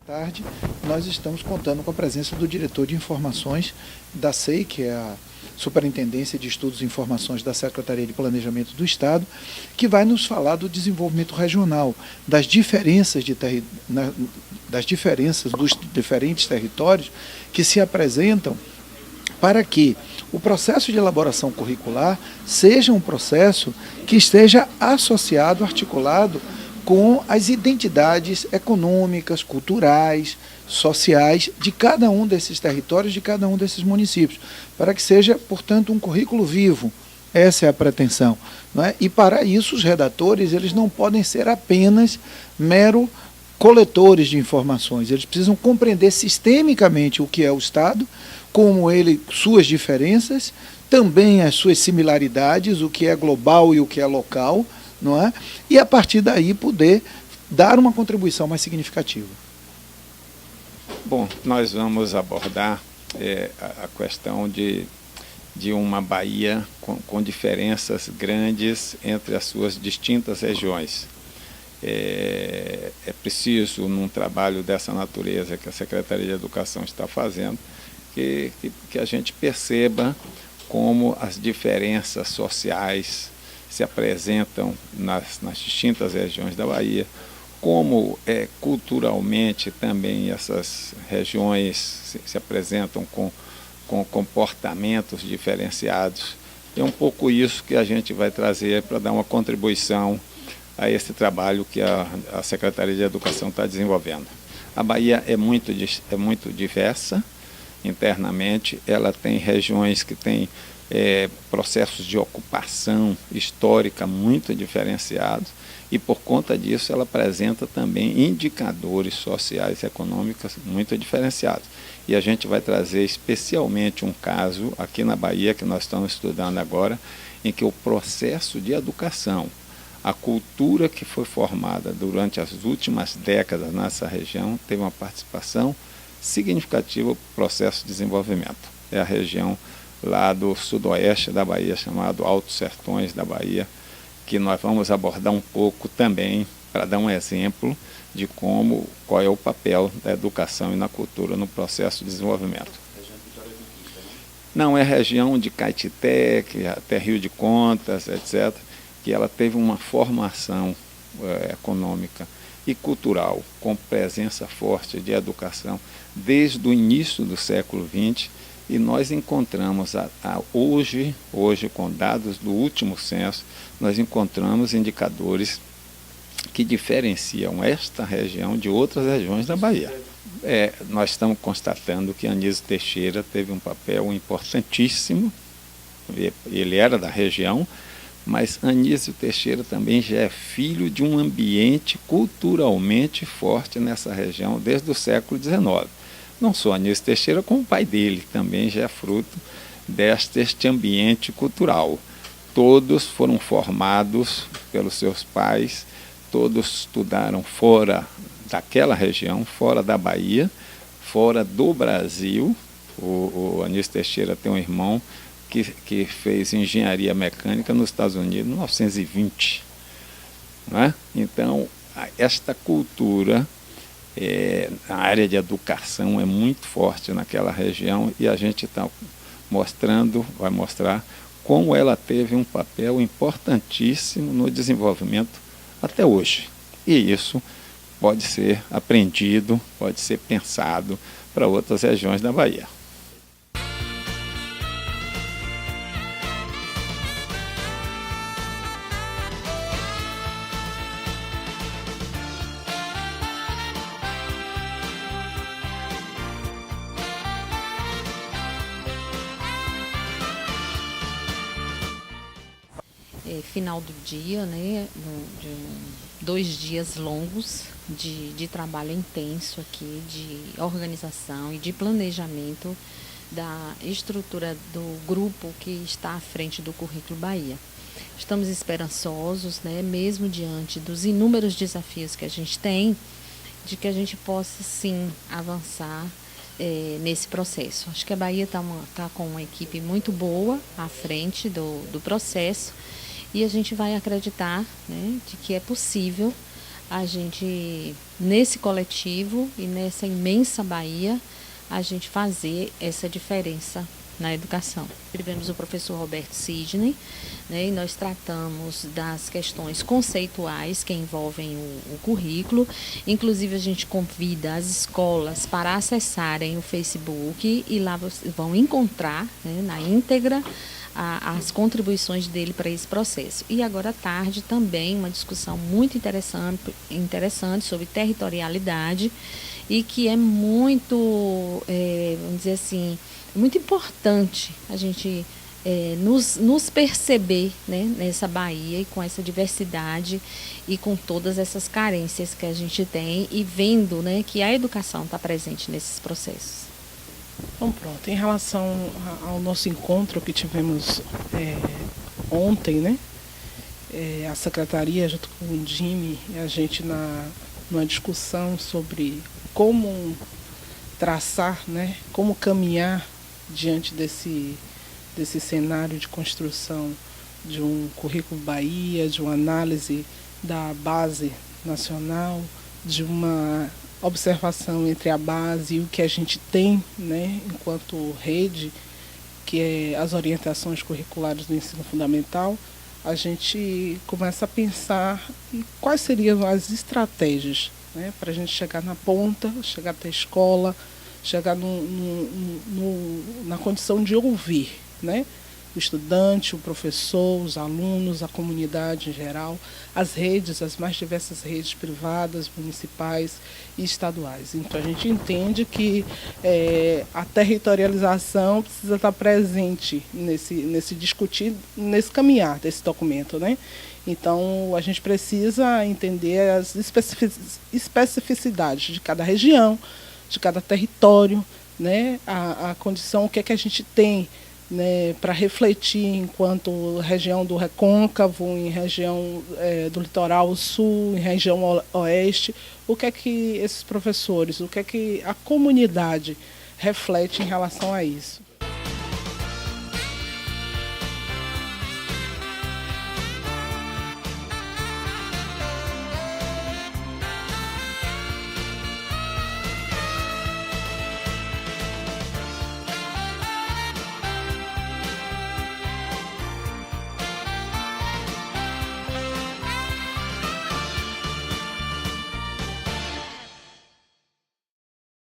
tarde, nós estamos contando com a presença do diretor de informações da SEI, que é a Superintendência de Estudos e Informações da Secretaria de Planejamento do Estado, que vai nos falar do desenvolvimento regional, das diferenças dos diferentes territórios que se apresentam para que o processo de elaboração curricular seja um processo que esteja associado, articulado com as identidades econômicas, culturais, sociais de cada um desses territórios, de cada um desses municípios, para que seja, portanto, um currículo vivo. Essa é a pretensão, não é? E para isso os redatores eles não podem ser apenas mero coletores de informações, eles precisam compreender sistemicamente o que é o Estado, como ele, suas diferenças, também as suas similaridades, o que é global e o que é local, não é? E a partir daí poder dar uma contribuição mais significativa. Bom, nós vamos abordar a questão de uma Bahia com diferenças grandes entre as suas distintas regiões. É preciso, num trabalho dessa natureza que a Secretaria de Educação está fazendo, que a gente perceba como as diferenças sociais se apresentam nas distintas regiões da Bahia, como culturalmente também essas regiões se apresentam com comportamentos diferenciados. É um pouco isso que a gente vai trazer para dar uma contribuição a esse trabalho que a Secretaria de Educação está desenvolvendo. A Bahia é muito diversa internamente, ela tem regiões que têm processos de ocupação histórica muito diferenciados e, por conta disso, ela apresenta também indicadores sociais e econômicos muito diferenciados. E a gente vai trazer especialmente um caso aqui na Bahia, que nós estamos estudando agora, em que o processo de educação, a cultura que foi formada durante as últimas décadas nessa região, teve uma participação significativa no processo de desenvolvimento. É a região lá do sudoeste da Bahia, chamado Altos Sertões da Bahia, que nós vamos abordar um pouco também, para dar um exemplo de qual é o papel da educação e na cultura no processo de desenvolvimento. Não, é a região de Caetité, até Rio de Contas, etc., que ela teve uma formação econômica e cultural, com presença forte de educação, desde o início do século XX, e nós encontramos, hoje, com dados do último censo, nós encontramos indicadores que diferenciam esta região de outras regiões da Bahia. Nós estamos constatando que Anísio Teixeira teve um papel importantíssimo, ele era da região, mas Anísio Teixeira também já é filho de um ambiente culturalmente forte nessa região desde o século XIX. Não só Anísio Teixeira, como o pai dele também já é fruto deste ambiente cultural. Todos foram formados pelos seus pais, todos estudaram fora daquela região, fora da Bahia, fora do Brasil. O Anísio Teixeira tem um irmão que fez engenharia mecânica nos Estados Unidos em 1920. Não é? Então, esta cultura na área de educação é muito forte naquela região e a gente vai mostrar como ela teve um papel importantíssimo no desenvolvimento até hoje. E isso pode ser aprendido, pode ser pensado para outras regiões da Bahia. Final do dia, né, de 2 dias longos de trabalho intenso aqui, de organização e de planejamento da estrutura do grupo que está à frente do Currículo Bahia. Estamos esperançosos, né, mesmo diante dos inúmeros desafios que a gente tem, de que a gente possa sim avançar nesse processo. Acho que a Bahia está com uma equipe muito boa à frente do processo, e a gente vai acreditar, né, de que é possível a gente, nesse coletivo e nessa imensa Bahia, a gente fazer essa diferença na educação. Tivemos o professor Roberto Sidney, né, e nós tratamos das questões conceituais que envolvem o currículo. Inclusive, a gente convida as escolas para acessarem o Facebook e lá vocês vão encontrar, né, na íntegra as contribuições dele para esse processo. E agora à tarde também uma discussão muito interessante sobre territorialidade e que é muito, vamos dizer assim, muito importante a gente nos perceber, né, nessa Bahia e com essa diversidade e com todas essas carências que a gente tem e vendo, né, que a educação está presente nesses processos. Então pronto, em relação ao nosso encontro que tivemos ontem, né, a Secretaria junto com o Jimmy e a gente numa discussão sobre como traçar, né, como caminhar diante desse cenário de construção de um currículo Bahia, de uma análise da base nacional, de uma observação entre a base e o que a gente tem, né, enquanto rede, que é as orientações curriculares do ensino fundamental, a gente começa a pensar em quais seriam as estratégias, né, para a gente chegar na ponta, chegar até a escola, chegar na condição de ouvir, né, o estudante, o professor, os alunos, a comunidade em geral, as redes, as mais diversas redes privadas, municipais e estaduais. Então a gente entende que a territorialização precisa estar presente nesse discutir, nesse caminhar desse documento, né? Então a gente precisa entender as especificidades de cada região, de cada território, né? A condição, o que é que a gente tem, né, para refletir enquanto região do Recôncavo, em região do Litoral Sul, em região Oeste, o que é que esses professores, o que é que a comunidade reflete em relação a isso.